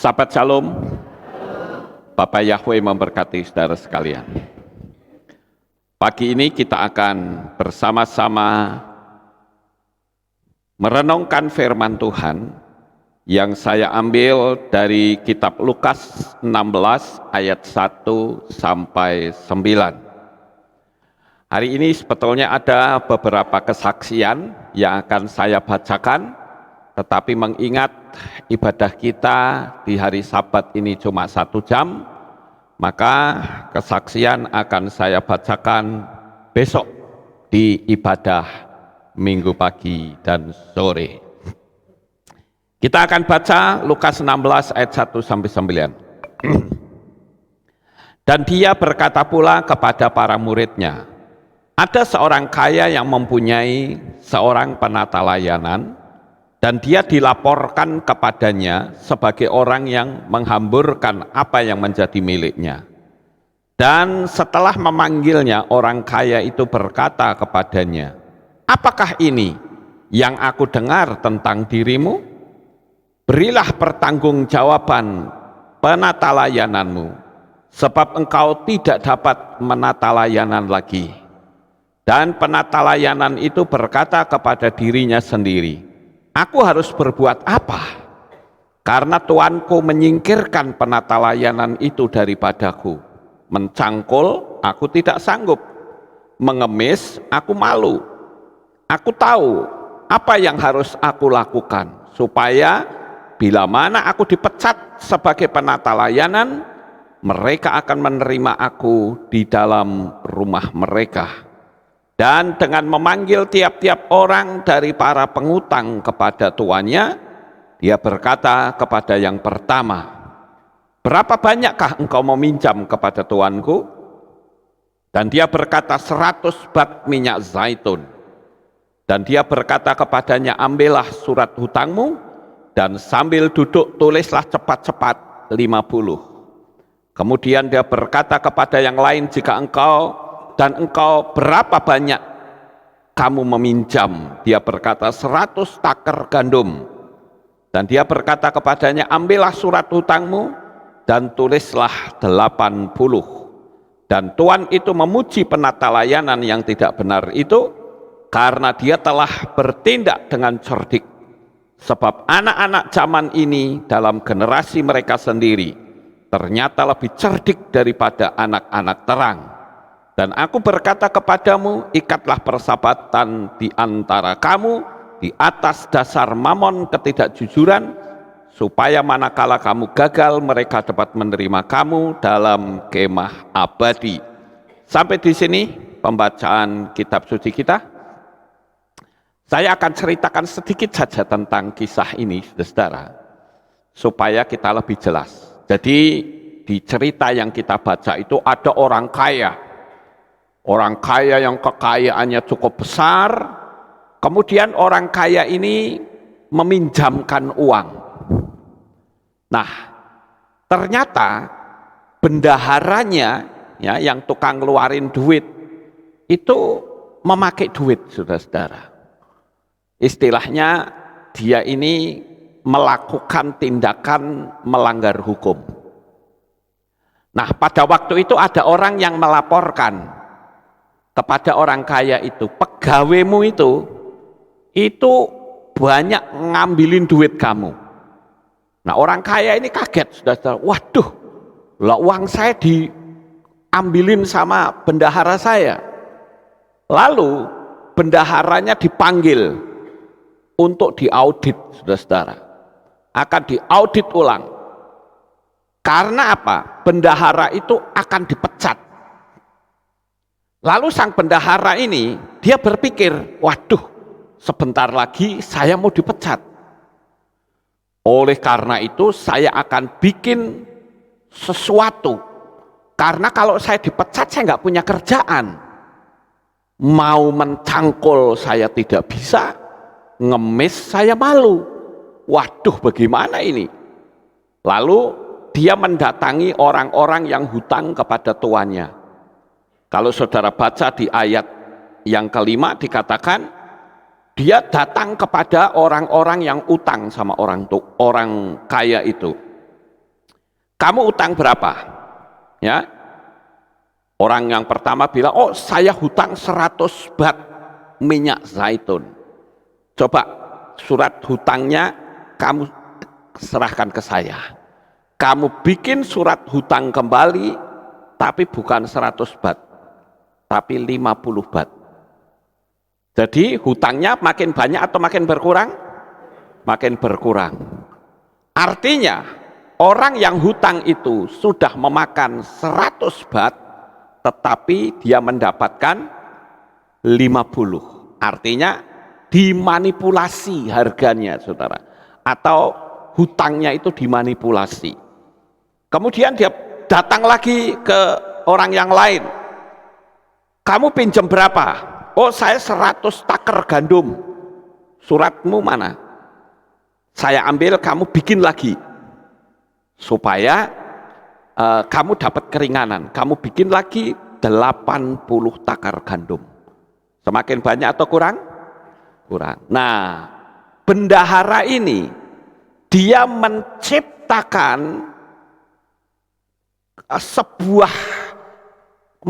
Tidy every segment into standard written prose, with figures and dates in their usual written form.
Sahabat Shalom, Bapak Yahweh memberkati saudara sekalian. Pagi ini kita akan bersama-sama merenungkan firman Tuhan yang saya ambil dari kitab Lukas 16 ayat 1 sampai 9. Hari ini sebetulnya ada beberapa kesaksian yang akan saya bacakan, tetapi mengingat ibadah kita di hari Sabat ini cuma 1 jam, maka kesaksian akan saya bacakan besok di ibadah Minggu pagi dan sore. Kita akan baca Lukas 16 ayat 1 sampai 9. Dan dia berkata pula kepada para muridnya, ada seorang kaya yang mempunyai seorang penata layanan, dan dia dilaporkan kepadanya sebagai orang yang menghamburkan apa yang menjadi miliknya. Dan setelah memanggilnya, orang kaya itu berkata kepadanya, apakah ini yang aku dengar tentang dirimu? Berilah pertanggungjawaban penata layananmu, sebab engkau tidak dapat menata layanan lagi. Dan penata layanan itu berkata kepada dirinya sendiri, aku harus berbuat apa? Karena tuanku menyingkirkan penata layanan itu daripadaku. Mencangkul, aku tidak sanggup. Mengemis, aku malu. Aku tahu apa yang harus aku lakukan, supaya bila mana aku dipecat sebagai penata layanan, mereka akan menerima aku di dalam rumah mereka. Dan dengan memanggil tiap-tiap orang dari para pengutang kepada tuannya, dia berkata kepada yang pertama, berapa banyakkah engkau meminjam kepada tuanku? Dan dia berkata 100 bak minyak zaitun. Dan dia berkata kepadanya, ambillah surat hutangmu, dan sambil duduk tulislah cepat-cepat 50. Kemudian dia berkata kepada yang lain, jika engkau berapa banyak kamu meminjam? Dia berkata 100 taker gandum. Dan dia berkata kepadanya, ambillah surat hutangmu dan tulislah 80. Dan tuan itu memuji penata layanan yang tidak benar itu, karena dia telah bertindak dengan cerdik. Sebab anak-anak zaman ini dalam generasi mereka sendiri ternyata lebih cerdik daripada anak-anak terang. Dan aku berkata kepadamu, ikatlah persahabatan di antara kamu di atas dasar mamon ketidakjujuran, supaya manakala kamu gagal, mereka dapat menerima kamu dalam kemah abadi. Sampai di sini pembacaan kitab suci kita. Saya akan ceritakan sedikit saja tentang kisah ini, saudara, supaya kita lebih jelas. Jadi di cerita yang kita baca itu ada orang kaya. Orang kaya yang kekayaannya cukup besar, kemudian orang kaya ini meminjamkan uang. Nah, ternyata bendaharanya, ya, yang tukang ngeluarin duit, itu memakai duit, saudara-saudara. Istilahnya dia ini melakukan tindakan melanggar hukum. Nah, pada waktu itu ada orang yang melaporkan kepada orang kaya itu, pegawaimu itu banyak ngambilin duit kamu. Nah, orang kaya ini kaget, saudara. Waduh, lah uang saya diambilin sama bendahara saya. Lalu bendaharanya dipanggil untuk diaudit, saudara. Akan diaudit ulang. Karena apa? Bendahara itu akan dipecat. Lalu sang bendahara ini, dia berpikir, waduh, sebentar lagi saya mau dipecat. Oleh karena itu saya akan bikin sesuatu. Karena kalau saya dipecat, saya nggak punya kerjaan. Mau mencangkul saya tidak bisa, ngemis saya malu. Waduh, bagaimana ini? Lalu dia mendatangi orang-orang yang hutang kepada tuannya. Kalau saudara baca di ayat yang kelima dikatakan, dia datang kepada orang-orang yang utang sama orang kaya itu. kamu utang berapa? Ya. Orang yang pertama bilang, oh saya hutang 100 bat minyak zaitun. Coba surat hutangnya kamu serahkan ke saya. Kamu bikin surat hutang kembali, tapi bukan 100 bat, tapi 50 bat. Jadi hutangnya makin banyak atau makin berkurang? Makin berkurang. Artinya orang yang hutang itu sudah memakan 100 bat, tetapi dia mendapatkan 50. Artinya dimanipulasi harganya, saudara. Atau hutangnya itu dimanipulasi. Kemudian dia datang lagi ke orang yang lain. Kamu pinjam berapa? Oh saya 100 taker gandum. Suratmu mana? Saya ambil, kamu bikin lagi. Supaya kamu dapat keringanan. Kamu bikin lagi 80 takar gandum. Semakin banyak atau kurang? Kurang. Nah, bendahara ini dia menciptakan sebuah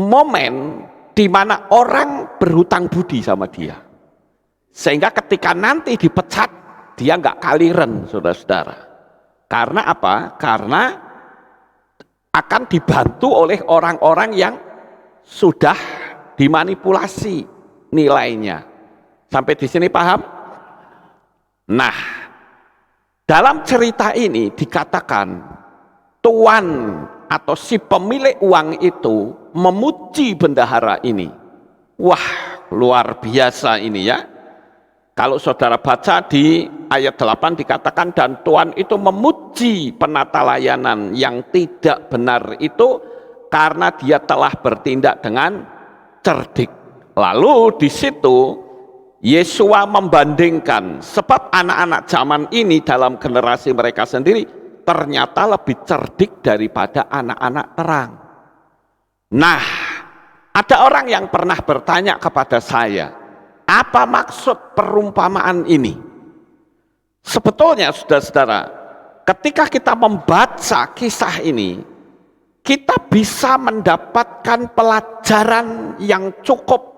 momen di mana orang berhutang budi sama dia. Sehingga ketika nanti dipecat, dia nggak kaliren, saudara-saudara. Karena apa? Karena akan dibantu oleh orang-orang yang sudah dimanipulasi nilainya. Sampai di sini paham? Nah, dalam cerita ini dikatakan tuan atau si pemilik uang itu memuji bendahara ini. Wah, luar biasa ini ya. Kalau saudara baca di ayat 8 dikatakan, dan tuan itu memuji penata layanan yang tidak benar itu karena dia telah bertindak dengan cerdik. Lalu di situ Yesua membandingkan, sebab anak-anak zaman ini dalam generasi mereka sendiri ternyata lebih cerdik daripada anak-anak terang. Nah, ada orang yang pernah bertanya kepada saya, apa maksud perumpamaan ini? Sebetulnya saudara-saudara, ketika kita membaca kisah ini, kita bisa mendapatkan pelajaran yang cukup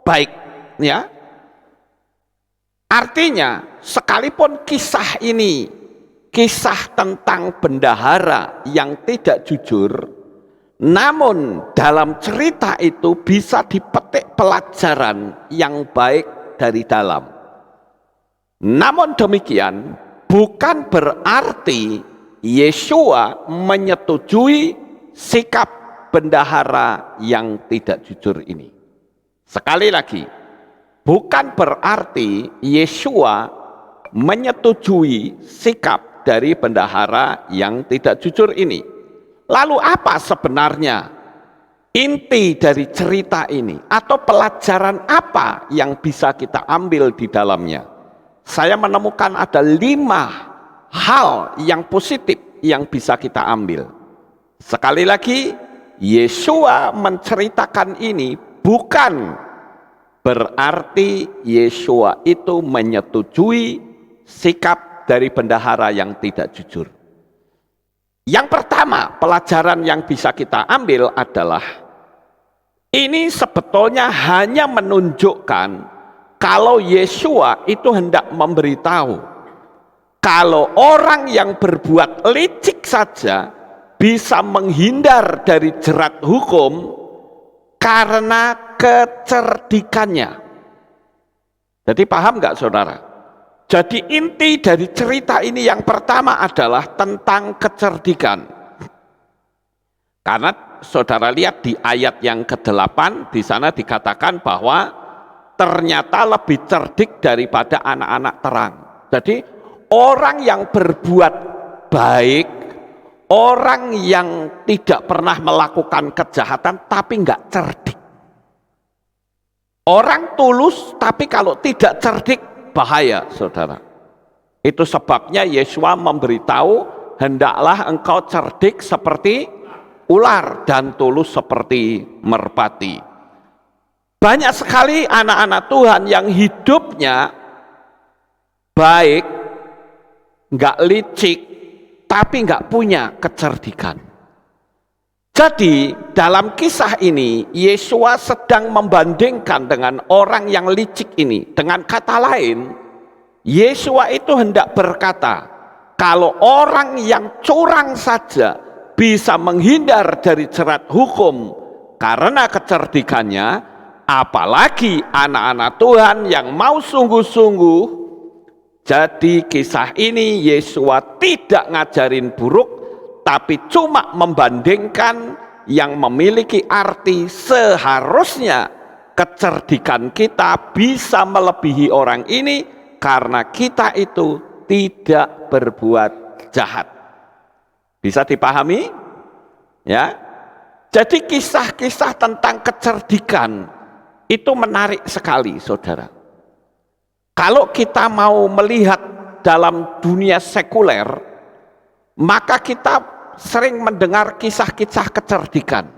baik, ya. Artinya, sekalipun kisah ini kisah tentang bendahara yang tidak jujur, namun dalam cerita itu bisa dipetik pelajaran yang baik dari dalam. Namun demikian, bukan berarti Yesua menyetujui sikap bendahara yang tidak jujur ini. Sekali lagi, bukan berarti Yesua menyetujui sikap dari bendahara yang tidak jujur ini. Lalu apa sebenarnya inti dari cerita ini, atau pelajaran apa yang bisa kita ambil di dalamnya? Saya menemukan ada 5 hal yang positif yang bisa kita ambil. Sekali lagi, Yesua menceritakan ini bukan berarti Yesua itu menyetujui sikap dari bendahara yang tidak jujur. Yang pertama, pelajaran yang bisa kita ambil adalah ini sebetulnya hanya menunjukkan kalau Yesua itu hendak memberitahu kalau orang yang berbuat licik saja bisa menghindar dari jerat hukum karena kecerdikannya. Jadi paham nggak saudara? Jadi inti dari cerita ini yang pertama adalah tentang kecerdikan. Karena saudara lihat di ayat yang ke-8, di sana dikatakan bahwa ternyata lebih cerdik daripada anak-anak terang. Jadi orang yang berbuat baik, orang yang tidak pernah melakukan kejahatan tapi nggak cerdik. Orang tulus tapi kalau tidak cerdik bahaya, saudara. Itu sebabnya Yesua memberitahu, hendaklah engkau cerdik seperti ular dan tulus seperti merpati. Banyak sekali anak-anak Tuhan yang hidupnya baik, nggak licik, tapi nggak punya kecerdikan. Jadi dalam kisah ini Yesua sedang membandingkan dengan orang yang licik ini. Dengan kata lain, Yesua itu hendak berkata, kalau orang yang curang saja bisa menghindar dari jerat hukum karena kecerdikannya, apalagi anak-anak Tuhan yang mau sungguh-sungguh. Jadi kisah ini Yesua tidak ngajarin buruk, tapi cuma membandingkan yang memiliki arti seharusnya kecerdikan kita bisa melebihi orang ini karena kita itu tidak berbuat jahat. Bisa dipahami? Ya. Jadi kisah-kisah tentang kecerdikan itu menarik sekali, saudara. Kalau kita mau melihat dalam dunia sekuler, maka kita sering mendengar kisah-kisah kecerdikan.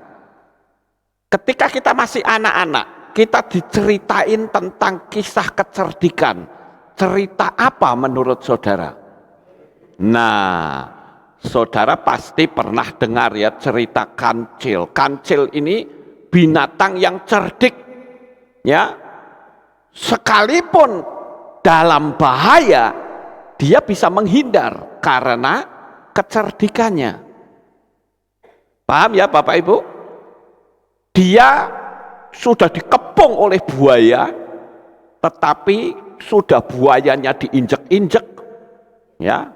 Ketika kita masih anak-anak, kita diceritain tentang kisah kecerdikan. Cerita apa menurut saudara? Nah, saudara pasti pernah dengar ya cerita kancil. Kancil ini binatang yang cerdik, ya. Sekalipun dalam bahaya, dia bisa menghindar karena kecerdikannya. Paham ya Bapak Ibu? Dia sudah dikepung oleh buaya, tetapi sudah buayanya diinjek-injek, ya.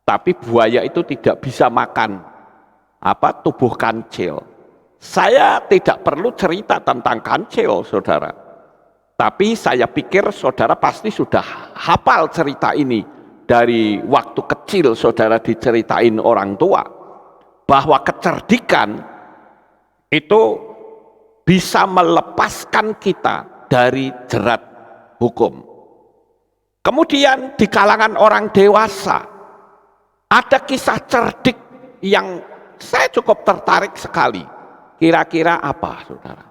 Tapi buaya itu tidak bisa makan tubuh kancil. Saya tidak perlu cerita tentang kancil, saudara. Tapi saya pikir saudara pasti sudah hafal cerita ini dari waktu kecil saudara diceritain orang tua. Bahwa kecerdikan itu bisa melepaskan kita dari jerat hukum. Kemudian di kalangan orang dewasa ada kisah cerdik yang saya cukup tertarik sekali. Kira-kira apa, saudara?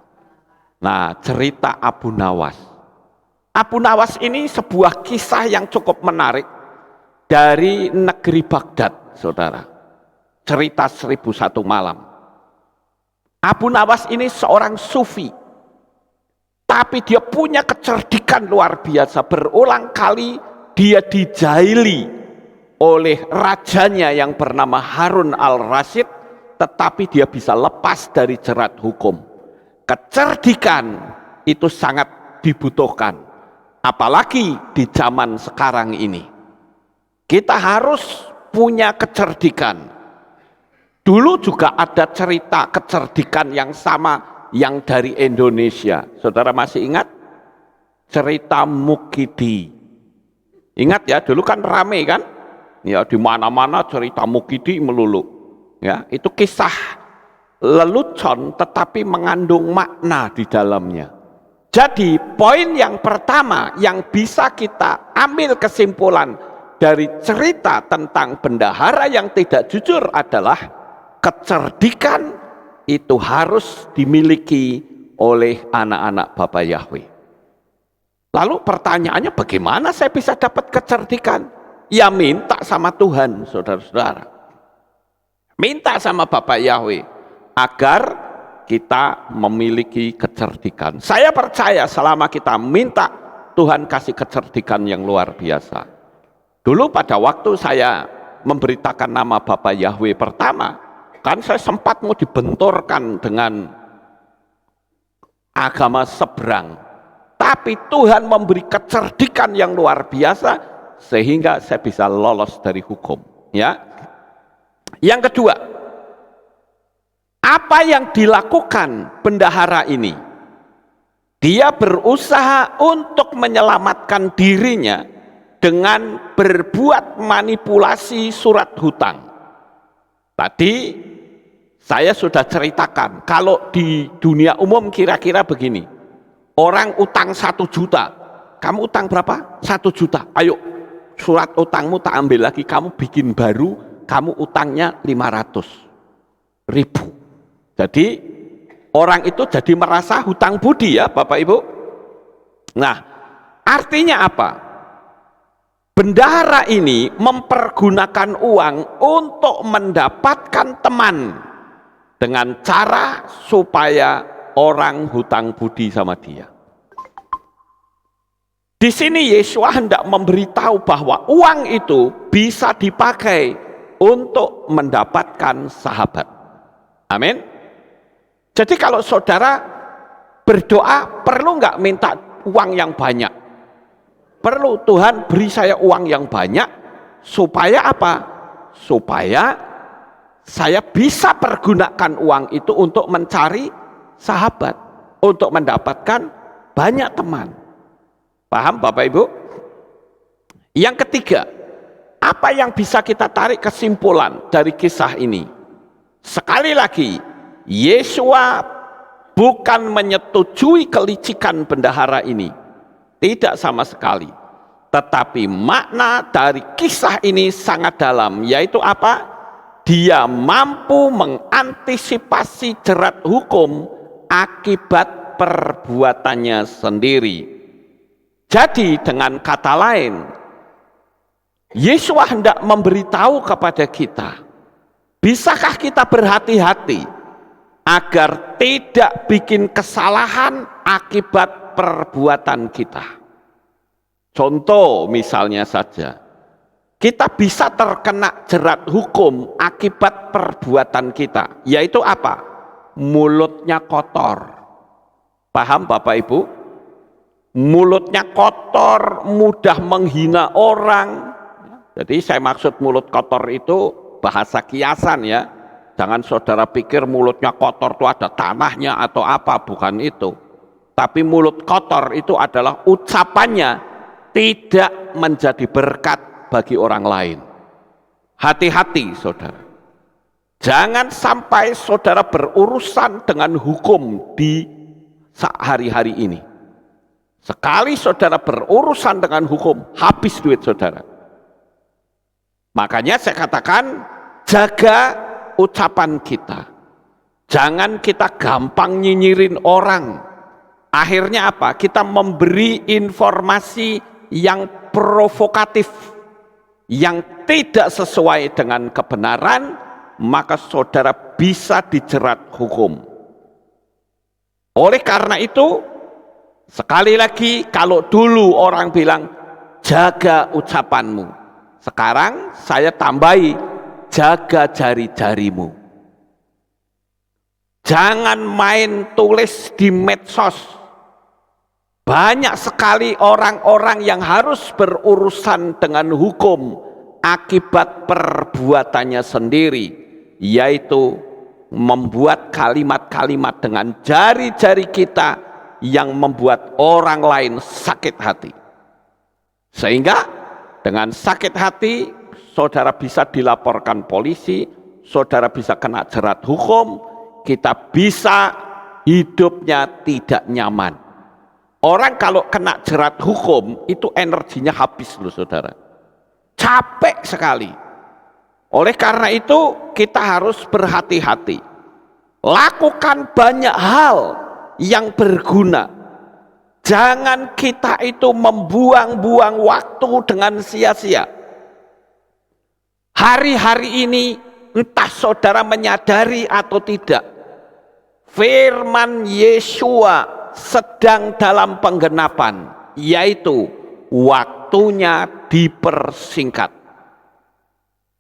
Nah, cerita Abu Nawas. Abu Nawas ini sebuah kisah yang cukup menarik dari negeri Baghdad, saudara. Cerita 1001 malam. Abu Nawas ini seorang sufi, tapi dia punya kecerdikan luar biasa. Berulang kali dia dijaili oleh rajanya yang bernama Harun al-Rasyid, tetapi dia bisa lepas dari jerat hukum. Kecerdikan itu sangat dibutuhkan, apalagi di zaman sekarang ini. Kita harus punya kecerdikan. Dulu juga ada cerita kecerdikan yang sama yang dari Indonesia. Saudara masih ingat? Cerita Mukidi. Ingat ya, dulu kan rame kan? Ya, di mana-mana cerita Mukidi melulu. Ya, itu kisah lelucon tetapi mengandung makna di dalamnya. Jadi, poin yang pertama yang bisa kita ambil kesimpulan dari cerita tentang bendahara yang tidak jujur adalah kecerdikan itu harus dimiliki oleh anak-anak Bapak Yahweh. Lalu pertanyaannya, bagaimana saya bisa dapat kecerdikan? Ya minta sama Tuhan, saudara-saudara. Minta sama Bapak Yahweh agar kita memiliki kecerdikan. Saya percaya selama kita minta, Tuhan kasih kecerdikan yang luar biasa. Dulu pada waktu saya memberitakan nama Bapak Yahweh pertama, kan saya sempat mau dibenturkan dengan agama seberang. Tapi Tuhan memberi kecerdikan yang luar biasa sehingga saya bisa lolos dari hukum. Ya. Yang kedua, apa yang dilakukan bendahara ini? Dia berusaha untuk menyelamatkan dirinya dengan berbuat manipulasi surat hutang. Tadi saya sudah ceritakan, kalau di dunia umum kira-kira begini, orang utang 1 juta, kamu utang berapa? 1 juta, ayo surat utangmu tak ambil lagi, kamu bikin baru, kamu utangnya 500.000. Jadi orang itu jadi merasa hutang budi ya Bapak Ibu. Nah, artinya apa? Bendahara ini mempergunakan uang untuk mendapatkan teman dengan cara supaya orang hutang budi sama dia. Di sini Yesua hendak memberitahu bahwa uang itu bisa dipakai untuk mendapatkan sahabat. Amin. Jadi kalau saudara berdoa, perlu nggak minta uang yang banyak? Perlu. Tuhan beri saya uang yang banyak, supaya apa? Supaya saya bisa pergunakan uang itu untuk mencari sahabat, untuk mendapatkan banyak teman. Paham Bapak Ibu? Yang ketiga, apa yang bisa kita tarik kesimpulan dari kisah ini? Sekali lagi, Yesua bukan menyetujui kelicikan bendahara ini. Tidak sama sekali. Tetapi makna dari kisah ini sangat dalam, yaitu apa? Dia mampu mengantisipasi jerat hukum akibat perbuatannya sendiri. Jadi dengan kata lain, Yesua hendak memberitahu kepada kita, bisakah kita berhati-hati agar tidak bikin kesalahan akibat perbuatan kita. Contoh misalnya saja, kita bisa terkena jerat hukum akibat perbuatan kita, yaitu apa? Mulutnya kotor. Paham Bapak Ibu? Mulutnya kotor, mudah menghina orang. Jadi saya maksud mulut kotor itu bahasa kiasan ya. Jangan saudara pikir mulutnya kotor itu ada tanahnya atau apa, bukan itu. Tapi mulut kotor itu adalah ucapannya tidak menjadi berkat bagi orang lain. Hati-hati saudara. Jangan sampai saudara berurusan dengan hukum di hari-hari ini. Sekali saudara berurusan dengan hukum, habis duit saudara. Makanya saya katakan, jaga ucapan kita. Jangan kita gampang nyinyirin orang. Akhirnya apa? Kita memberi informasi yang provokatif, yang tidak sesuai dengan kebenaran, maka saudara bisa dijerat hukum. Oleh karena itu, sekali lagi, kalau dulu orang bilang jaga ucapanmu, sekarang saya tambahi jaga jari-jarimu. Jangan main tulis di medsos. Banyak sekali orang-orang yang harus berurusan dengan hukum akibat perbuatannya sendiri, yaitu membuat kalimat-kalimat dengan jari-jari kita yang membuat orang lain sakit hati. Sehingga dengan sakit hati, saudara bisa dilaporkan polisi, saudara bisa kena jerat hukum, kita bisa hidupnya tidak nyaman. Orang kalau kena jerat hukum itu energinya habis loh saudara. Capek sekali. Oleh karena itu kita harus berhati-hati. Lakukan banyak hal yang berguna. Jangan kita itu membuang-buang waktu dengan sia-sia. Hari-hari ini entah saudara menyadari atau tidak, firman Yesua sedang dalam penggenapan, yaitu waktunya dipersingkat.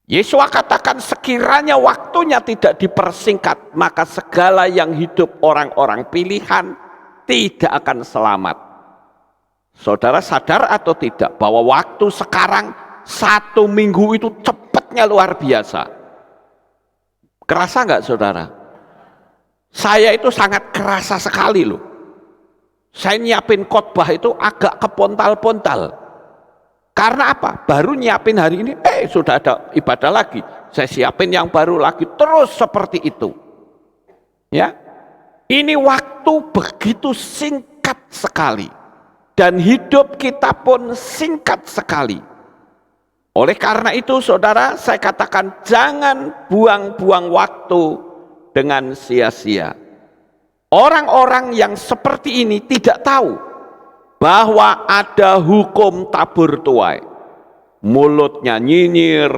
Yesua katakan sekiranya waktunya tidak dipersingkat, maka segala yang hidup orang-orang pilihan tidak akan selamat. Saudara sadar atau tidak bahwa waktu sekarang 1 minggu itu cepatnya luar biasa. Kerasa nggak saudara? Saya itu sangat kerasa sekali loh. Saya nyiapin khotbah itu agak kepontal-pontal. Karena apa? Baru nyiapin hari ini, sudah ada ibadah lagi. Saya siapin yang baru lagi, terus seperti itu. Ya, ini waktu begitu singkat sekali. Dan hidup kita pun singkat sekali. Oleh karena itu saudara, saya katakan jangan buang-buang waktu dengan sia-sia. Orang-orang yang seperti ini tidak tahu bahwa ada hukum tabur tuai. mulutnya nyinyir,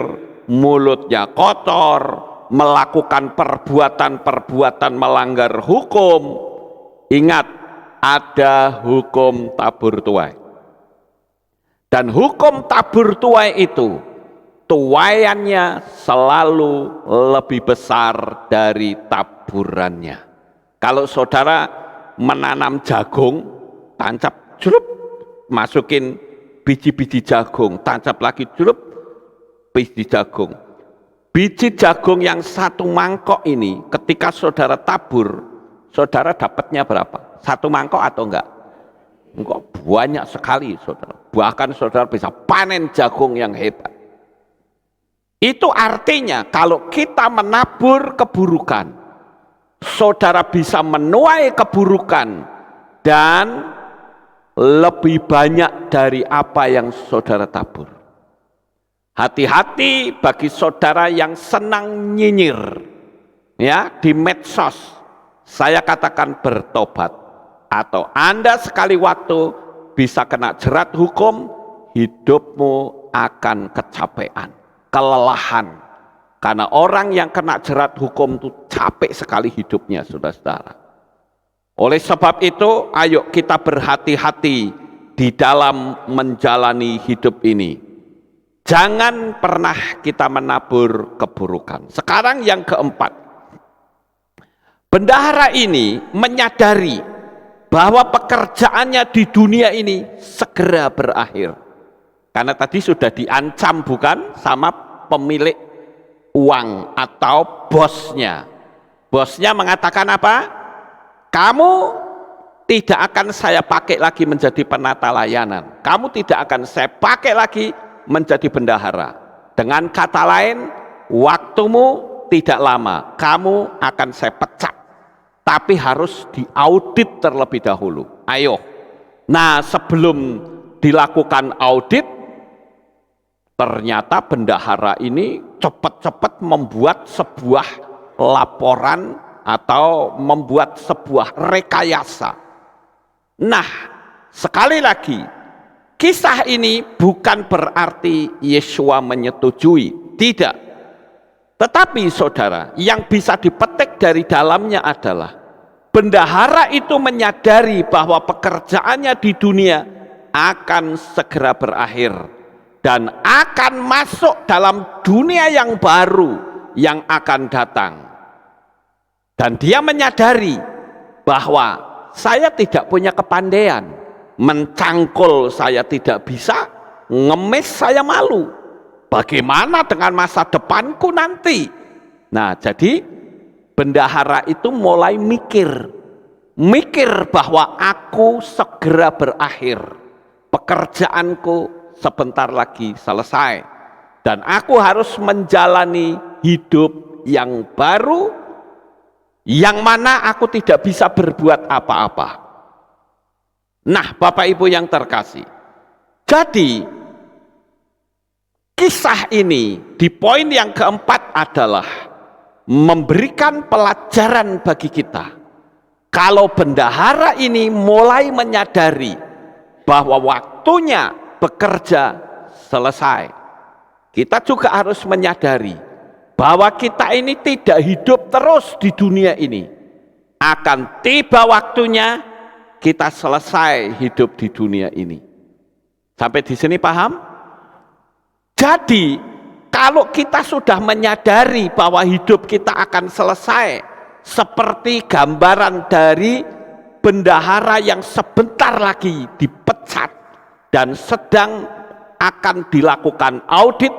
mulutnya kotor, melakukan perbuatan-perbuatan melanggar hukum, ingat ada hukum tabur tuai. Dan hukum tabur tuai itu tuaiannya selalu lebih besar dari taburannya. Kalau saudara menanam jagung, tancap celup, masukin biji-biji jagung, tancap lagi celup, biji jagung. Biji jagung yang satu mangkok ini ketika saudara tabur, saudara dapatnya berapa? Satu mangkok atau enggak? Enggak, banyak sekali saudara. Bahkan saudara bisa panen jagung yang hebat. Itu artinya kalau kita menabur keburukan, saudara bisa menuai keburukan dan lebih banyak dari apa yang saudara tabur. Hati-hati bagi saudara yang senang nyinyir ya di medsos. Saya katakan bertobat. Atau Anda sekali waktu bisa kena jerat hukum, hidupmu akan kecapean, kelelahan. Karena orang yang kena jerat hukum itu capek sekali hidupnya, saudara-saudara. Oleh sebab itu, ayo kita berhati-hati di dalam menjalani hidup ini. Jangan pernah kita menabur keburukan. Sekarang yang keempat, bendahara ini menyadari bahwa pekerjaannya di dunia ini segera berakhir. Karena tadi sudah diancam bukan sama pemilik uang atau bosnya. Bosnya mengatakan apa? Kamu tidak akan saya pakai lagi menjadi penata layanan. Kamu tidak akan saya pakai lagi menjadi bendahara. Dengan kata lain, waktumu tidak lama. Kamu akan saya pecat. Tapi harus diaudit terlebih dahulu. Ayo. Nah, sebelum dilakukan audit, ternyata bendahara ini cepat-cepat membuat sebuah laporan atau membuat sebuah rekayasa. Nah, sekali lagi, kisah ini bukan berarti Yesua menyetujui, tidak. Tetapi saudara, yang bisa dipetik dari dalamnya adalah bendahara itu menyadari bahwa pekerjaannya di dunia akan segera berakhir dan akan masuk dalam dunia yang baru yang akan datang. Dan dia menyadari bahwa saya tidak punya kepandaian, mencangkul saya tidak bisa, ngemis saya malu. Bagaimana dengan masa depanku nanti? Nah, jadi bendahara itu mulai mikir bahwa aku segera berakhir, pekerjaanku sebentar lagi selesai, dan aku harus menjalani hidup yang baru, yang mana aku tidak bisa berbuat apa-apa. Nah, Bapak Ibu yang terkasih, jadi kisah ini di poin yang keempat adalah memberikan pelajaran bagi kita. Kalau bendahara ini mulai menyadari bahwa waktunya bekerja selesai, kita juga harus menyadari bahwa kita ini tidak hidup terus di dunia ini. Akan tiba waktunya kita selesai hidup di dunia ini. Sampai di sini paham? Jadi, kalau kita sudah menyadari bahwa hidup kita akan selesai, seperti gambaran dari bendahara yang sebentar lagi dipecat dan sedang akan dilakukan audit,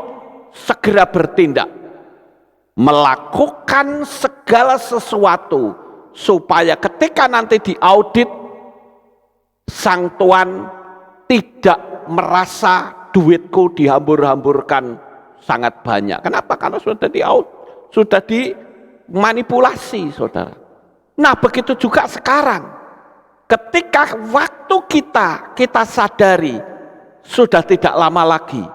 segera bertindak, melakukan segala sesuatu supaya ketika nanti diaudit, sang tuan tidak merasa duitku dihambur-hamburkan sangat banyak. Kenapa? Karena sudah dimanipulasi, saudara. Nah, begitu juga sekarang. Ketika waktu kita sadari sudah tidak lama lagi,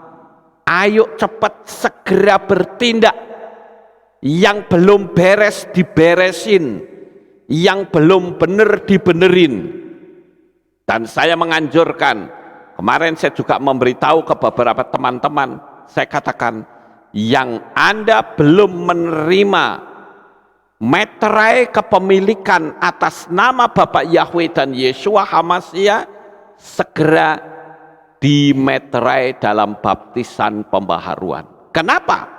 ayo cepat segera bertindak. Yang belum beres diberesin, yang belum benar dibenerin. Dan saya menganjurkan, kemarin saya juga memberitahu ke beberapa teman-teman, saya katakan, yang Anda belum menerima meterai kepemilikan atas nama Bapak Yahweh dan Yeshua HaMashiach, segera dimeterai dalam baptisan pembaharuan. Kenapa?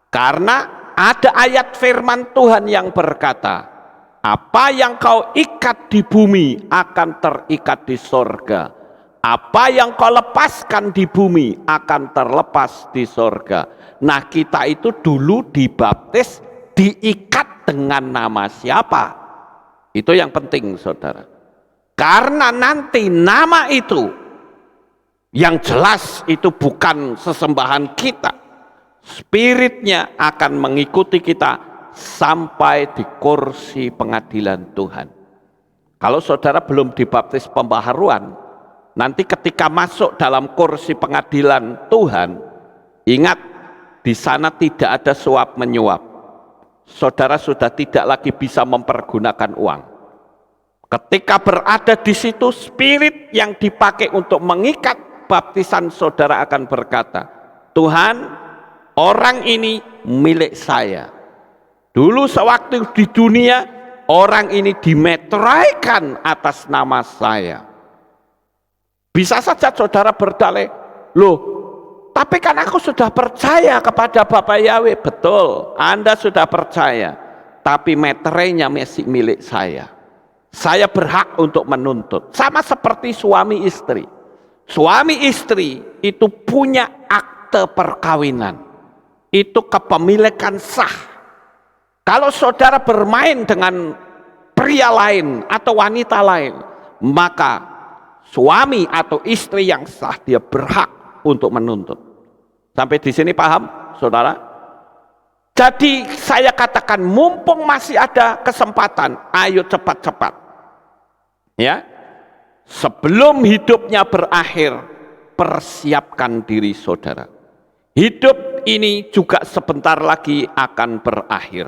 Karena ada ayat firman Tuhan yang berkata, apa yang kau ikat di bumi akan terikat di sorga. Apa yang kau lepaskan di bumi akan terlepas di sorga. Nah, kita itu dulu dibaptis, diikat dengan nama siapa? Itu yang penting, saudara. Karena nanti nama itu yang jelas itu bukan sesembahan kita. Spiritnya akan mengikuti kita sampai di kursi pengadilan Tuhan. Kalau saudara belum dibaptis pembaharuan, nanti ketika masuk dalam kursi pengadilan Tuhan, ingat, di sana tidak ada suap menyuap. Saudara sudah tidak lagi bisa mempergunakan uang. Ketika berada di situ, spirit yang dipakai untuk mengikat baptisan saudara akan berkata, Tuhan, orang ini milik saya. Dulu sewaktu di dunia, orang ini dimeteraikan atas nama saya. Bisa saja saudara berdalih, loh, tapi kan aku sudah percaya kepada Bapak Yahweh. Betul, Anda sudah percaya, tapi meterainya masih milik saya. Saya berhak untuk menuntut. Sama seperti suami istri. Suami istri itu punya akte perkawinan. Itu kepemilikan sah. Kalau saudara bermain dengan pria lain atau wanita lain, maka suami atau istri yang sah dia berhak untuk menuntut. Sampai di sini paham, saudara? Jadi saya katakan, mumpung masih ada kesempatan, ayo cepat-cepat. Ya. Sebelum hidupnya berakhir, persiapkan diri saudara. Hidup ini juga sebentar lagi akan berakhir.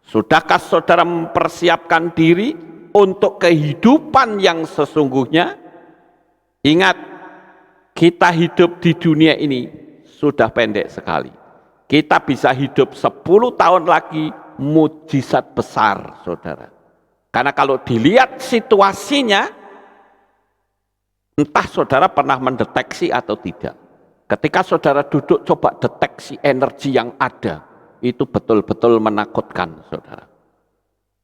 Sudahkah saudara mempersiapkan diri untuk kehidupan yang sesungguhnya? Ingat, kita hidup di dunia ini sudah pendek sekali. Kita bisa hidup 10 tahun lagi, mujizat besar, saudara. Karena kalau dilihat situasinya, entah saudara pernah mendeteksi atau tidak. Ketika saudara duduk, coba deteksi energi yang ada. Itu betul-betul menakutkan, saudara.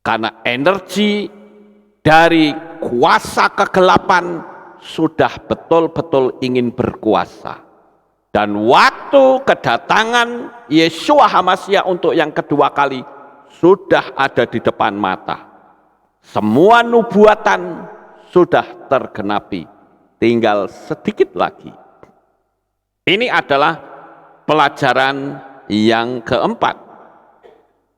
Karena energi dari kuasa kegelapan sudah betul-betul ingin berkuasa. Dan waktu kedatangan Yeshua HaMashiach untuk yang kedua kali sudah ada di depan mata. Semua nubuatan sudah tergenapi. Tinggal sedikit lagi. Ini adalah pelajaran yang keempat.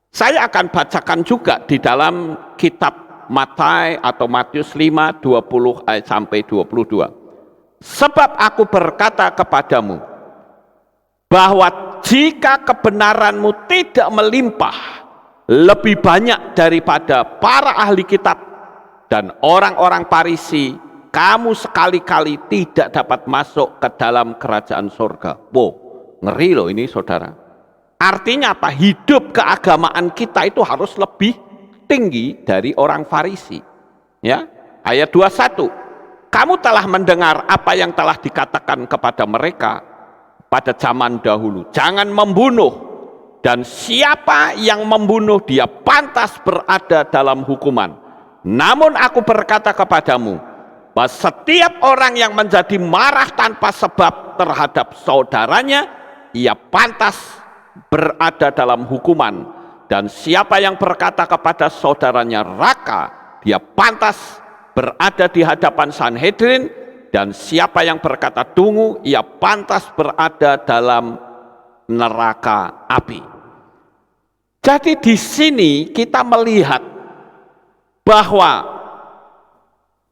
Saya akan bacakan juga di dalam kitab Matius atau Matius 5, 20 sampai 22. Sebab aku berkata kepadamu, bahwa jika kebenaranmu tidak melimpah lebih banyak daripada para ahli kitab dan orang-orang Farisi, kamu sekali-kali tidak dapat masuk ke dalam kerajaan surga. Wow, ngeri loh ini saudara. Artinya apa? Hidup keagamaan kita itu harus lebih tinggi dari orang Farisi. Ya, ayat 21. Kamu telah mendengar apa yang telah dikatakan kepada mereka pada zaman dahulu. Jangan membunuh, dan siapa yang membunuh dia pantas berada dalam hukuman. Namun aku berkata kepadamu, bahwa setiap orang yang menjadi marah tanpa sebab terhadap saudaranya, ia pantas berada dalam hukuman. Dan siapa yang berkata kepada saudaranya raka, dia pantas berada di hadapan Sanhedrin. Dan siapa yang berkata dungu, ia pantas berada dalam neraka api. Jadi di sini kita melihat bahwa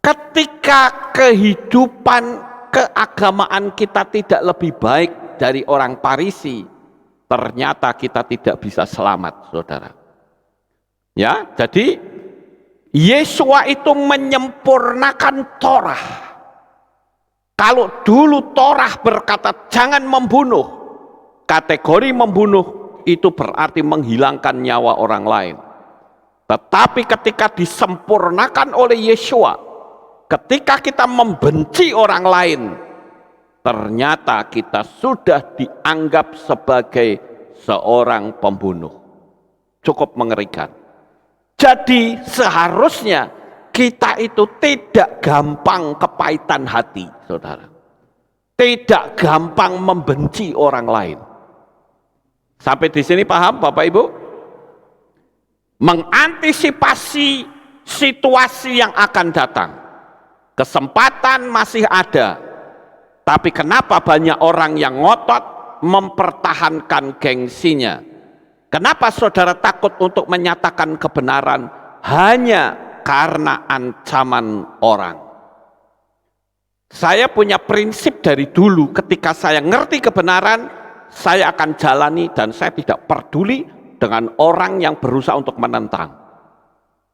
ketika kehidupan keagamaan kita tidak lebih baik dari orang Farisi, ternyata kita tidak bisa selamat, saudara. Ya, jadi Yesua itu menyempurnakan Torah. Kalau dulu Torah berkata jangan membunuh, kategori membunuh itu berarti menghilangkan nyawa orang lain. Tetapi ketika disempurnakan oleh Yeshua, ketika kita membenci orang lain, ternyata kita sudah dianggap sebagai seorang pembunuh. Cukup mengerikan. Jadi seharusnya kita itu tidak gampang kepahitan hati, saudara. Tidak gampang membenci orang lain. Sampai di sini paham Bapak Ibu? Mengantisipasi situasi yang akan datang. Kesempatan masih ada. Tapi kenapa banyak orang yang ngotot mempertahankan gengsinya? Kenapa saudara takut untuk menyatakan kebenaran? Hanya karena ancaman orang. Saya punya prinsip dari dulu, ketika saya ngerti kebenaran, saya akan jalani dan saya tidak peduli dengan orang yang berusaha untuk menentang.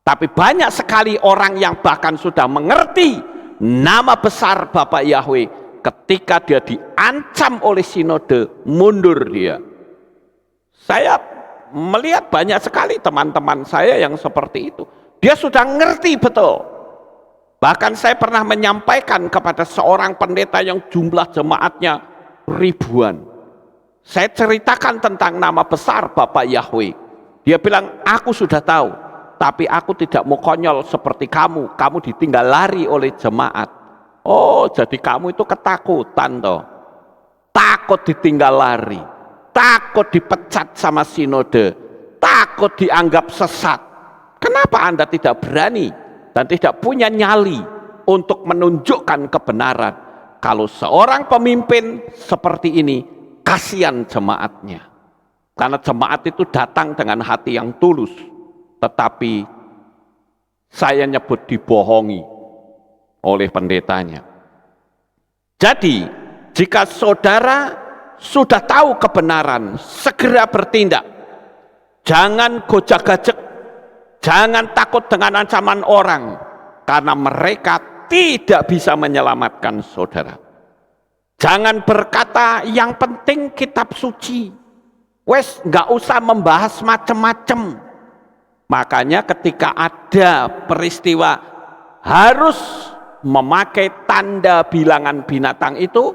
Tapi banyak sekali orang yang bahkan sudah mengerti nama besar Bapak Yahweh, ketika dia diancam oleh sinode, mundur dia. Saya melihat banyak sekali teman-teman saya yang seperti itu. Dia sudah ngerti betul. Bahkan saya pernah menyampaikan kepada seorang pendeta yang jumlah jemaatnya ribuan. Saya ceritakan tentang nama besar Bapak Yahweh. Dia bilang, aku sudah tahu, tapi aku tidak mau konyol seperti kamu. Kamu ditinggal lari oleh jemaat. Oh, jadi kamu itu ketakutan toh. Takut ditinggal lari. Takut dipecat sama sinode. Takut dianggap sesat. Kenapa Anda tidak berani dan tidak punya nyali untuk menunjukkan kebenaran? Kalau seorang pemimpin seperti ini, kasihan jemaatnya. Karena jemaat itu datang dengan hati yang tulus. Tetapi saya nyebut dibohongi oleh pendetanya. Jadi, jika saudara sudah tahu kebenaran, segera bertindak. Jangan gojak-gajek, jangan takut dengan ancaman orang, karena mereka tidak bisa menyelamatkan saudara. Jangan berkata yang penting kitab suci. Wes nggak usah membahas macem-macem. Makanya ketika ada peristiwa harus memakai tanda bilangan binatang itu,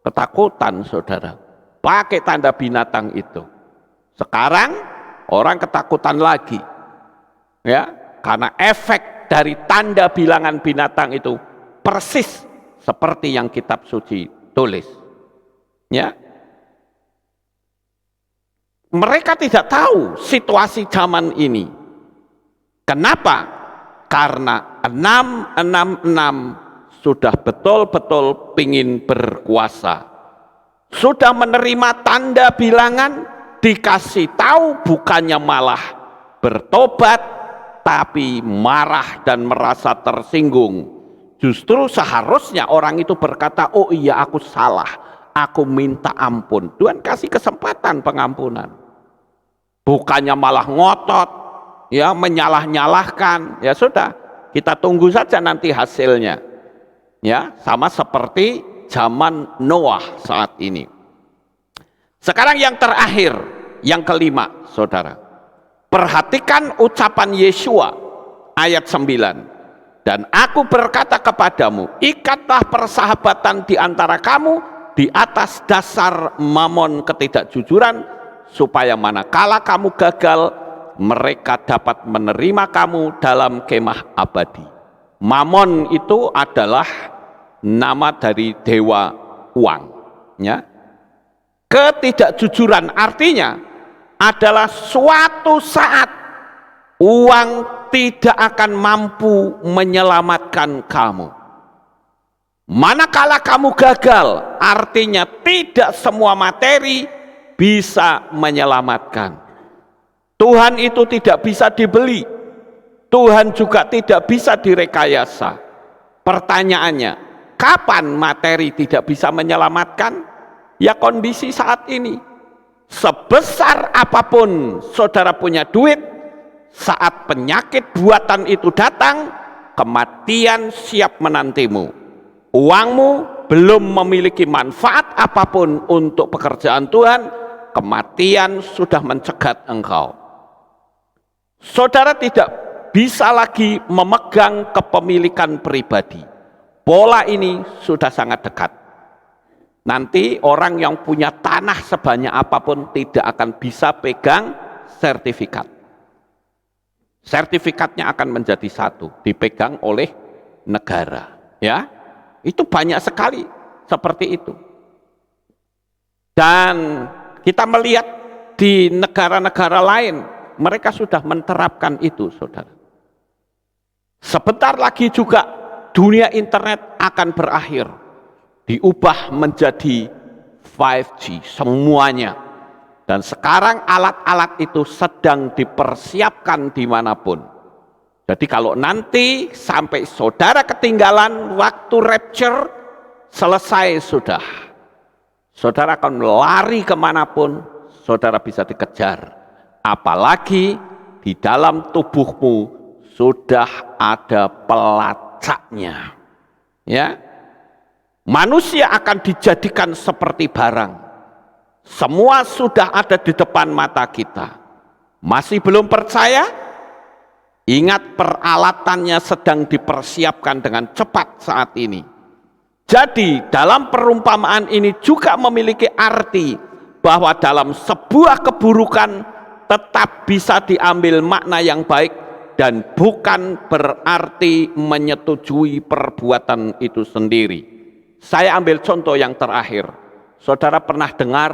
ketakutan saudara. Pakai tanda binatang itu. Sekarang orang ketakutan lagi. Ya, karena efek dari tanda bilangan binatang itu persis seperti yang kitab suci tulis. Ya. Mereka tidak tahu situasi zaman ini. Kenapa? Karena 666 sudah betul-betul pingin berkuasa. Sudah menerima tanda bilangan, dikasih tahu bukannya malah bertobat, tapi marah dan merasa tersinggung. Justru seharusnya orang itu berkata, oh iya aku salah, aku minta ampun. Tuhan kasih kesempatan pengampunan. Bukannya malah ngotot, ya menyalah-nyalahkan. Ya sudah, kita tunggu saja nanti hasilnya. Ya, sama seperti zaman Noah saat ini. Sekarang yang terakhir, yang kelima, saudara. Perhatikan ucapan Yeshua ayat 9. Dan aku berkata kepadamu, ikatlah persahabatan di antara kamu di atas dasar mamon ketidakjujuran, supaya manakala kamu gagal, mereka dapat menerima kamu dalam kemah abadi. Mamon itu adalah nama dari dewa uang. Ya. Ketidakjujuran artinya adalah suatu saat uang tidak akan mampu menyelamatkan kamu. Manakala kamu gagal, artinya tidak semua materi bisa menyelamatkan. Tuhan itu tidak bisa dibeli. Tuhan juga tidak bisa direkayasa. Pertanyaannya, kapan materi tidak bisa menyelamatkan? Ya kondisi saat ini. Sebesar apapun saudara punya duit, saat penyakit buatan itu datang, kematian siap menantimu. uangmu belum memiliki manfaat apapun untuk pekerjaan Tuhan, kematian sudah mencegat engkau. Saudara tidak bisa lagi memegang kepemilikan pribadi. Pola ini sudah sangat dekat. Nanti orang yang punya tanah sebanyak apapun tidak akan bisa pegang sertifikat. Sertifikatnya akan menjadi satu, dipegang oleh negara. Ya, itu banyak sekali seperti itu. Dan kita melihat di negara-negara lain, mereka sudah menerapkan itu, saudara. Sebentar lagi juga dunia internet akan berakhir, diubah menjadi 5G semuanya. Dan sekarang alat-alat itu sedang dipersiapkan dimanapun. Jadi kalau nanti sampai saudara ketinggalan waktu rapture, selesai sudah. Saudara akan lari kemanapun, saudara bisa dikejar. Apalagi di dalam tubuhmu sudah ada pelacaknya. Ya, manusia akan dijadikan seperti barang. Semua sudah ada di depan mata kita. Masih belum percaya? Ingat, peralatannya sedang dipersiapkan dengan cepat saat ini. Jadi dalam perumpamaan ini juga memiliki arti bahwa dalam sebuah keburukan tetap bisa diambil makna yang baik dan bukan berarti menyetujui perbuatan itu sendiri. Saya ambil contoh yang terakhir. Saudara pernah dengar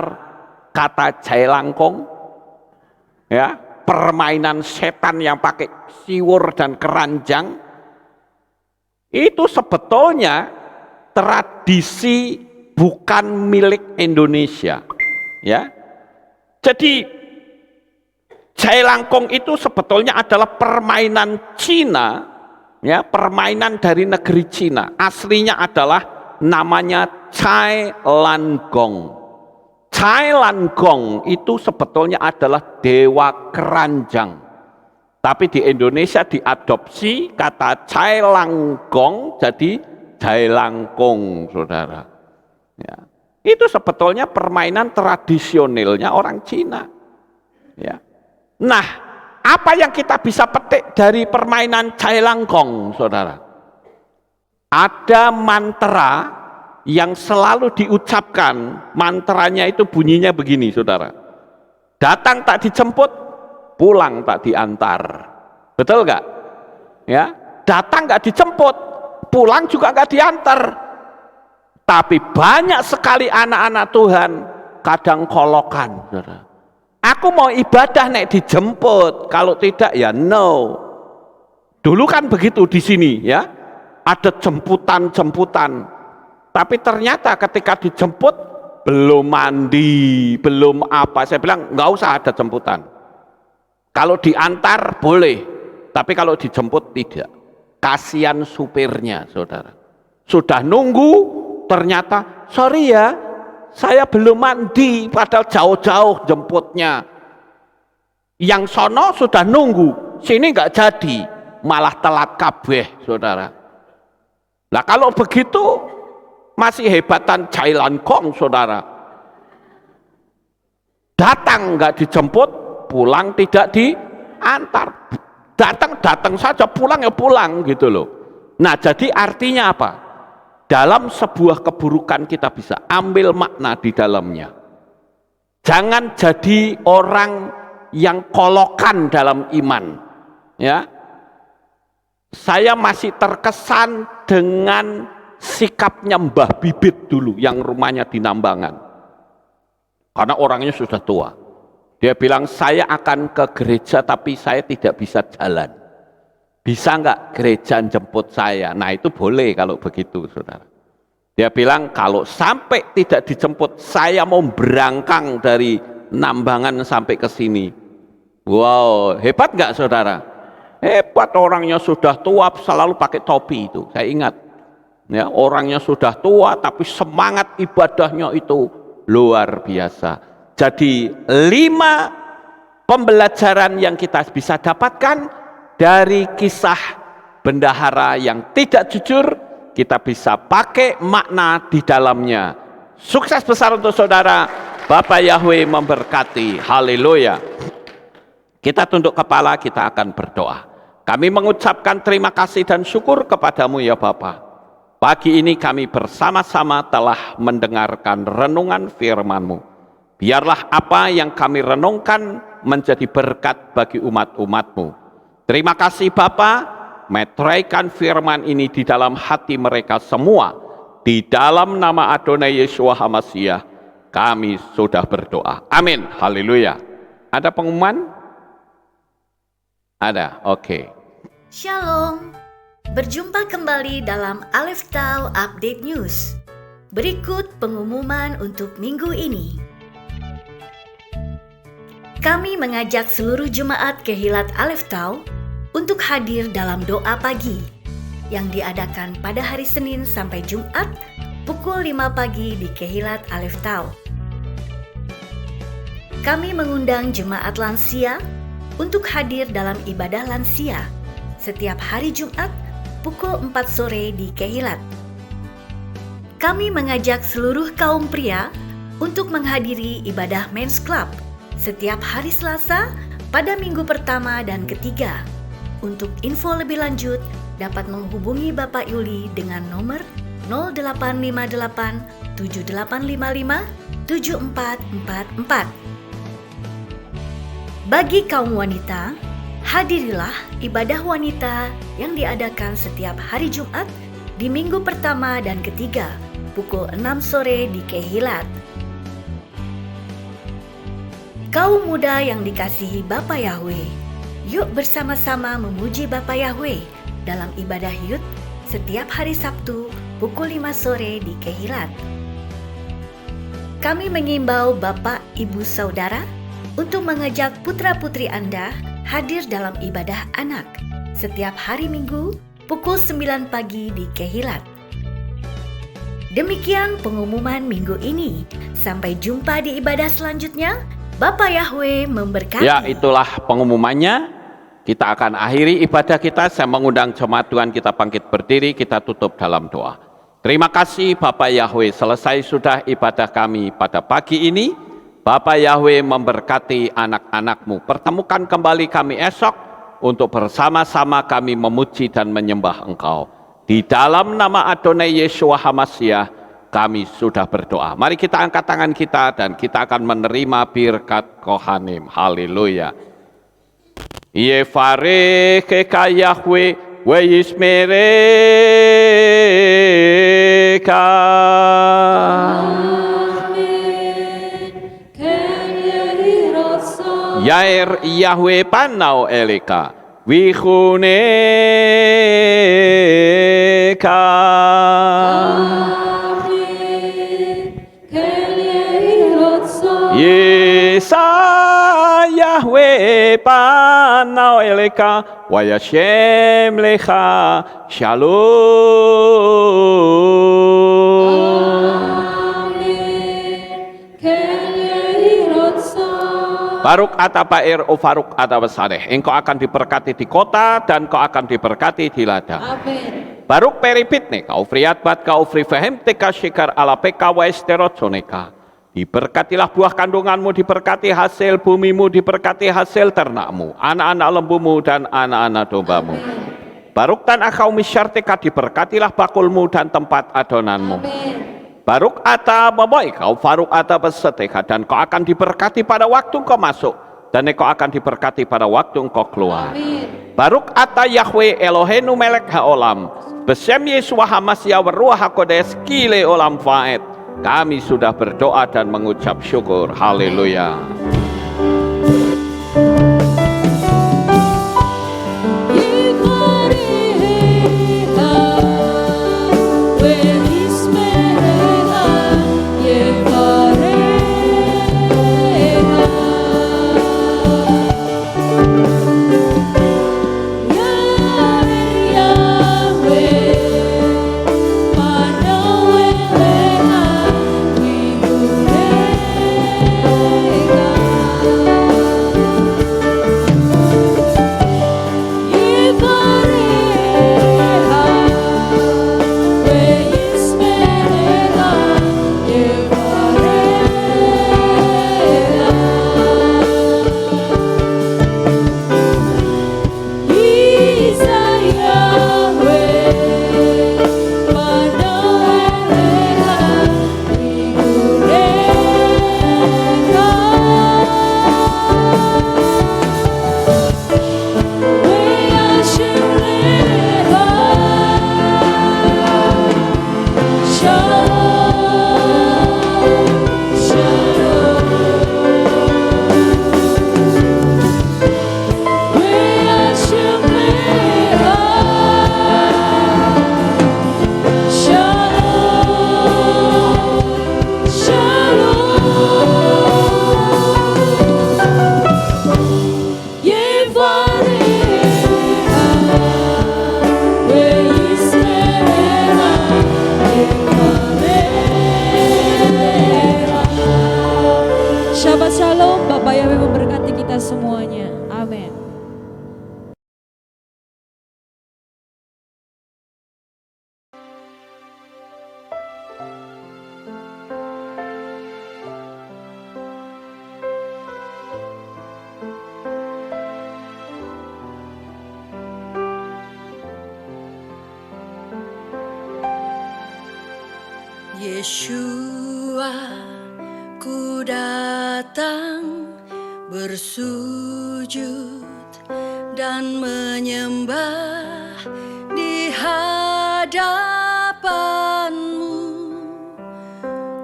kata jailangkung? Ya, permainan setan yang pakai siwur dan keranjang. Itu sebetulnya tradisi bukan milik Indonesia. Ya. Jadi jailangkung itu sebetulnya adalah permainan Cina, ya, permainan dari negeri Cina. Aslinya adalah namanya Cai Lan Gong. Cai Lan Gong itu sebetulnya adalah dewa keranjang. Tapi di Indonesia diadopsi kata Cai Lan Gong jadi jailangkung, saudara. Ya. Itu sebetulnya permainan tradisionalnya orang Cina. Ya. Nah, apa yang kita bisa petik dari permainan jailangkung, saudara? Ada mantra yang selalu diucapkan, mantranya itu bunyinya begini, saudara. Datang tak dijemput, pulang tak diantar. Betul nggak? Ya, datang nggak dijemput, pulang juga nggak diantar. Tapi banyak sekali anak-anak Tuhan kadang kolokan, saudara. Aku mau ibadah nek dijemput, kalau tidak ya no. Dulu kan begitu di sini, ya. Ada jemputan-jemputan, tapi ternyata ketika dijemput belum mandi, belum apa, saya bilang nggak usah ada jemputan. Kalau diantar boleh, tapi kalau dijemput tidak. Kasihan supirnya, saudara. Sudah nunggu, ternyata sorry ya, saya belum mandi, padahal jauh-jauh jemputnya. Yang sono sudah nunggu, sini nggak jadi, malah telat kabeh, saudara. Nah kalau begitu masih hebatan jailangkung, saudara. Datang nggak dijemput, pulang tidak diantar. Datang saja, pulang ya pulang gitu loh. Nah jadi artinya apa? Dalam sebuah keburukan kita bisa ambil makna di dalamnya. Jangan jadi orang yang kolokan dalam iman. Ya. Saya masih terkesan dengan sikapnya Mbah Bibit dulu yang rumahnya di Nambangan. Karena orangnya sudah tua. Dia bilang, saya akan ke gereja tapi saya tidak bisa jalan. Bisa nggak gereja jemput saya? Nah itu boleh kalau begitu, saudara. Dia bilang, kalau sampai tidak dijemput, saya mau berangkang dari Nambangan sampai ke sini. Wow, hebat nggak, saudara? Hebat, orangnya sudah tua, selalu pakai topi itu, saya ingat. Ya, orangnya sudah tua, tapi semangat ibadahnya itu luar biasa. Jadi 5 pembelajaran yang kita bisa dapatkan dari kisah bendahara yang tidak jujur, kita bisa pakai makna di dalamnya. Sukses besar untuk saudara. Bapak Yahweh memberkati. Haleluya. Kita tunduk kepala, kita akan berdoa. Kami mengucapkan terima kasih dan syukur kepadamu ya Bapa. Pagi ini kami bersama-sama telah mendengarkan renungan firman-Mu. Biarlah apa yang kami renungkan menjadi berkat bagi umat-umat-Mu. Terima kasih Bapa, meteraikan firman ini di dalam hati mereka semua. Di dalam nama Adonai Yeshua HaMashiach, kami sudah berdoa. Amin. Haleluya. Ada pengumuman? Ada, oke. Shalom, berjumpa kembali dalam Aleph Tau Update News. Berikut pengumuman untuk minggu ini. Kami mengajak seluruh jemaat Kehilat Aleph Tau untuk hadir dalam doa pagi yang diadakan pada hari Senin sampai Jumat pukul 5 pagi di Kehilat Aleph Tau. Kami mengundang jemaat lansia untuk hadir dalam ibadah lansia setiap hari Jumat pukul 4 sore di Kehilat. Kami mengajak seluruh kaum pria untuk menghadiri ibadah Men's Club setiap hari Selasa pada minggu pertama dan ketiga. Untuk info lebih lanjut dapat menghubungi Bapak Yuli dengan nomor 0858 7855 7444. Bagi kaum wanita, hadirilah ibadah wanita yang diadakan setiap hari Jumat di minggu pertama dan ketiga pukul 6 sore di Kehilat. Kaum muda yang dikasihi Bapa Yahweh, yuk bersama-sama memuji Bapa Yahweh dalam ibadah Yud setiap hari Sabtu pukul 5 sore di Kehilat. Kami mengimbau Bapak, Ibu, Saudara untuk mengajak putra-putri Anda hadir dalam ibadah anak setiap hari Minggu pukul 9 pagi di Kehilat. Demikian pengumuman minggu ini. Sampai jumpa di ibadah selanjutnya. Bapak Yahweh memberkati. Ya, itulah pengumumannya. Kita akan akhiri ibadah kita. Saya mengundang jemaat Tuhan kita bangkit berdiri, kita tutup dalam doa. Terima kasih Bapak Yahweh, selesai sudah ibadah kami pada pagi ini. Bapak Yahweh memberkati anak-anak-Mu. Pertemukan kembali kami esok untuk bersama-sama kami memuji dan menyembah Engkau. Di dalam nama Adonai Yeshua HaMashiach kami sudah berdoa. Mari kita angkat tangan kita dan kita akan menerima birkat Kohanim. Haleluya. Yevarech eka Yahweh wa yishmereka. Yair Yahweh panau eleka vichuneka. Yesa Yahweh panau eleka wa yashem lecha shalom. Baruk ata Bair o Faruk ata Besareh. Engkau akan diberkati di kota dan kau akan diberkati di ladang. Amin. Baruk peripitne kau friat bat kau fri fehem teka shikar ala peka wa esterotzoneka. Diberkatilah buah kandunganmu, diberkati hasil bumimu, diberkati hasil ternakmu, anak-anak lembumu dan anak-anak dombamu. Baruk tan akau misyarteka, diberkatilah bakulmu dan tempat adonanmu. Amin. Baruk ata baboy kau faruk ata beseteka, dan kau akan diberkati pada waktu kau masuk dan kau akan diberkati pada waktu kau keluar. Amin. Baruk ata Yahweh Elohenu melek haolam besem Yeshua HaMashiach Ruach HaKodesh kile olam faed. Kami sudah berdoa dan mengucap syukur. Haleluya. Yeshua, ku datang bersujud dan menyembah di hadapan-Mu.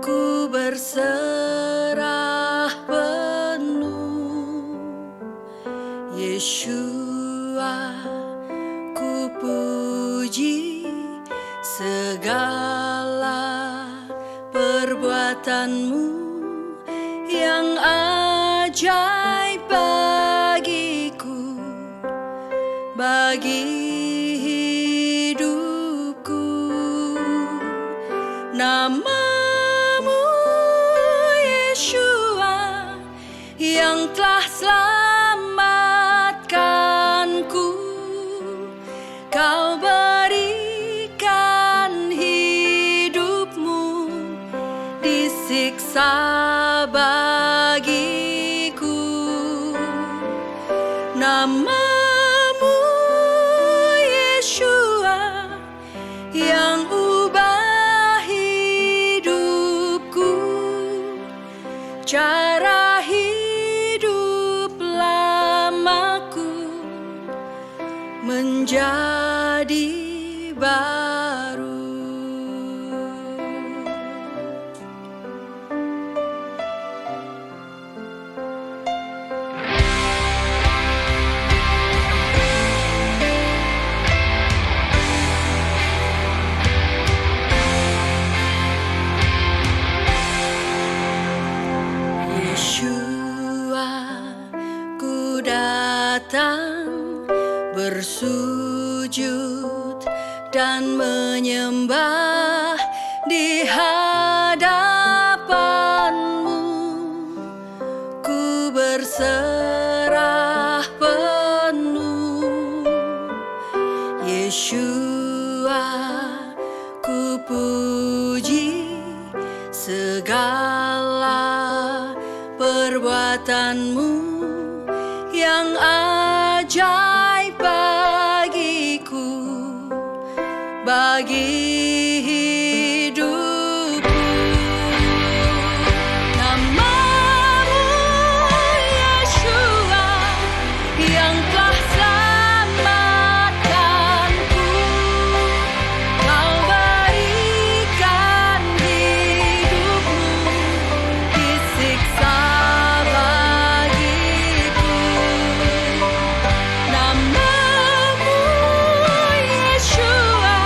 Ku berserah penuh. Yeshua, ku puji segala perbuatan-Mu yang ajaib bagiku, bagi hidupku. Nama-Mu Yeshua yang telah selamatkanku. Kau berikan hidupmu disiksa bagiku. Nama-Mu Yeshua yang ubah hidupku, cara hidup lamaku menjadi baru. Yeshua, ku datang bersujud dan menyembah di hadapan-Mu. Ku berserah penuh. Yeshua, ku puji segala perbuatan-Mu yang ajaib bagiku, bagi hidupku. Nama-Mu Yeshua yang telah selamatkanku. Kau berikan hidupmu disiksa bagiku. Nama-Mu Yeshua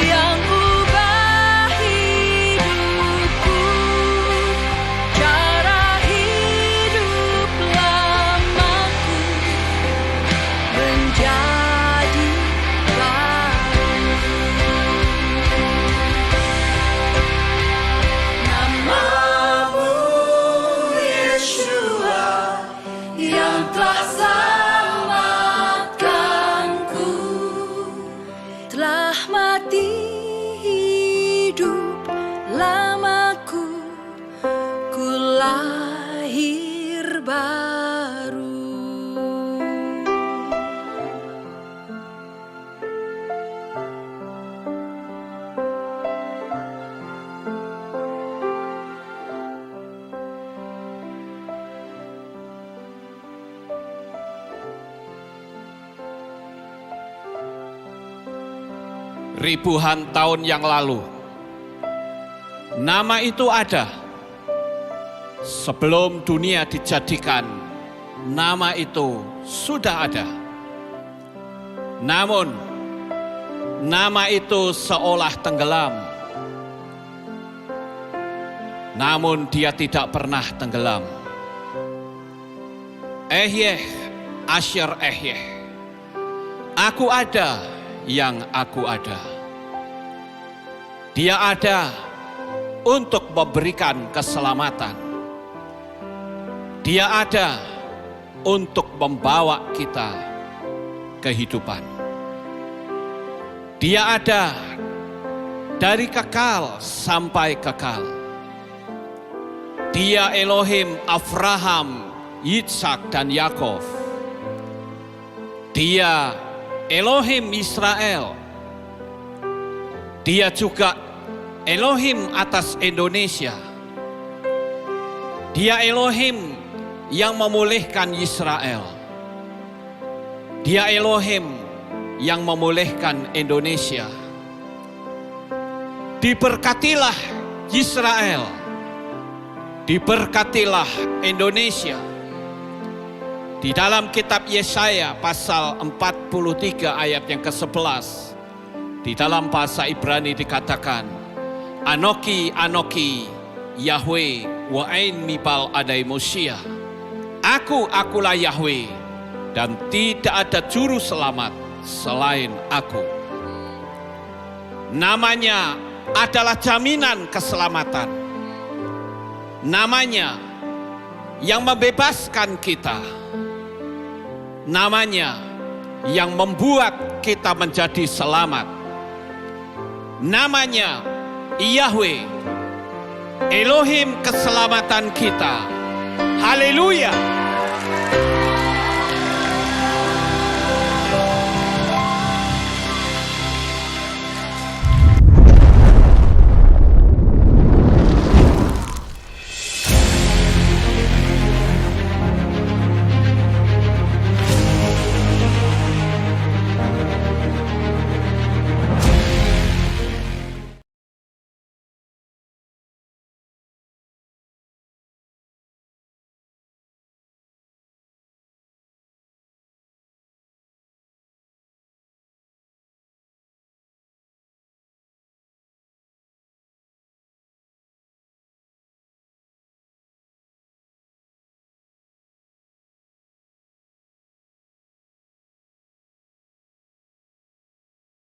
yang ubah hidupku, cara hidup lamaku menjadi baru. Nama-Mu Yeshua yang telah selamatkanku, telah mati hidup lamaku, ku lahir baru. Ribuan tahun yang lalu, nama itu ada. Sebelum dunia dijadikan, nama itu sudah ada. Namun, nama itu seolah tenggelam. Namun dia tidak pernah tenggelam. Ehyeh, Asher Ehyeh. Aku ada yang aku ada. Dia ada untuk memberikan keselamatan. Dia ada untuk membawa kita kehidupan. Dia ada dari kekal sampai kekal. Dia Elohim Abraham, Yitzhak dan Yakov. Dia Elohim Israel. Dia juga Elohim atas Indonesia. Dia Elohim yang memulihkan Israel. Dia Elohim yang memulihkan Indonesia. Diberkatilah Israel. Diberkatilah Indonesia. Di dalam kitab Yesaya pasal 43 ayat yang ke-11, di dalam bahasa Ibrani dikatakan, Anoki, Anoki, Yahweh, wa'ain mibal adai Mosia. Akulah Yahweh, dan tidak ada juru selamat selain aku. Namanya adalah jaminan keselamatan. Namanya yang membebaskan kita. Namanya yang membuat kita menjadi selamat. Namanya Yahweh, Elohim keselamatan kita. Haleluya.